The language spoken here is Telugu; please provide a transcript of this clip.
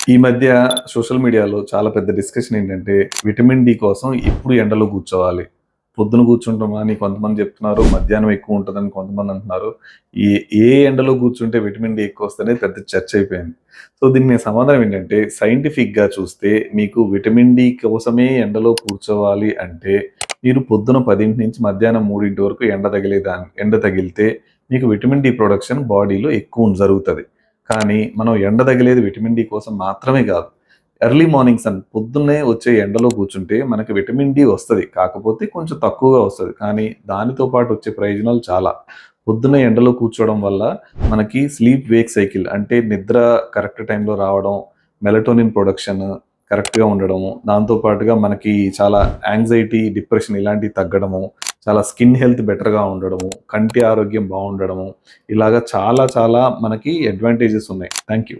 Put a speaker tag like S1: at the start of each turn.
S1: ఈ మధ్య సోషల్ మీడియాలో చాలా పెద్ద డిస్కషన్ ఏంటంటే, విటమిన్ డి కోసం ఎప్పుడు ఎండలో కూర్చోవాలి. పొద్దున కూర్చుంటామా అని కొంతమంది చెప్తున్నారు. మధ్యాహ్నం ఎక్కువ ఉంటదని కొంతమంది అంటున్నారు. ఏ ఏ ఎండలో కూర్చుంటే విటమిన్ డి ఎక్కువొస్తదనేది పెద్ద చర్చ అయిపోయింది. సో, దీనికి నేను సమాధానం ఏంటంటే, సైంటిఫిక్‌గా చూస్తే మీకు విటమిన్ డి కోసమే ఎండలో కూర్చోవాలి అంటే, మీరు పొద్దున 10 నుంచి మధ్యాహ్నం 3 వరకు ఎండ తగిలితే మీకు విటమిన్ డి ప్రొడక్షన్ బాడీలో ఎక్కువ జరుగుతది. కానీ మనం ఎండ తగిలేది విటమిన్ డి కోసం మాత్రమే కాదు. ఎర్లీ మార్నింగ్ సన్ పొద్దున్నే వచ్చే ఎండలో కూర్చుంటే మనకి విటమిన్ డి వస్తది. కాకపోతే కొంచెం తక్కువగా వస్తది. కానీ దానితో పాటు వచ్చే ప్రయోజనాలు చాలా. పొద్దున్నే ఎండలో కూర్చోవడం వల్ల మనకి స్లీప్ వేక్ సైకిల్ అంటే నిద్ర కరెక్ట్ టైంలో రావడం, మెలటోనిన్ ప్రొడక్షన్ కరెక్ట్‌గా ఉండడము, దాంతో పాటుగా మనకి చాలా యాంగ్జైటీ, డిప్రెషన్ ఇలాంటివి తగ్గడము, చాలా స్కిన్ హెల్త్ బెటర్‌గా ఉండడము, కంటి ఆరోగ్యం బావుండడము, ఇలాగ చాలా చాలా మనకి అడ్వాంటేజెస్ ఉన్నాయి. Thank you.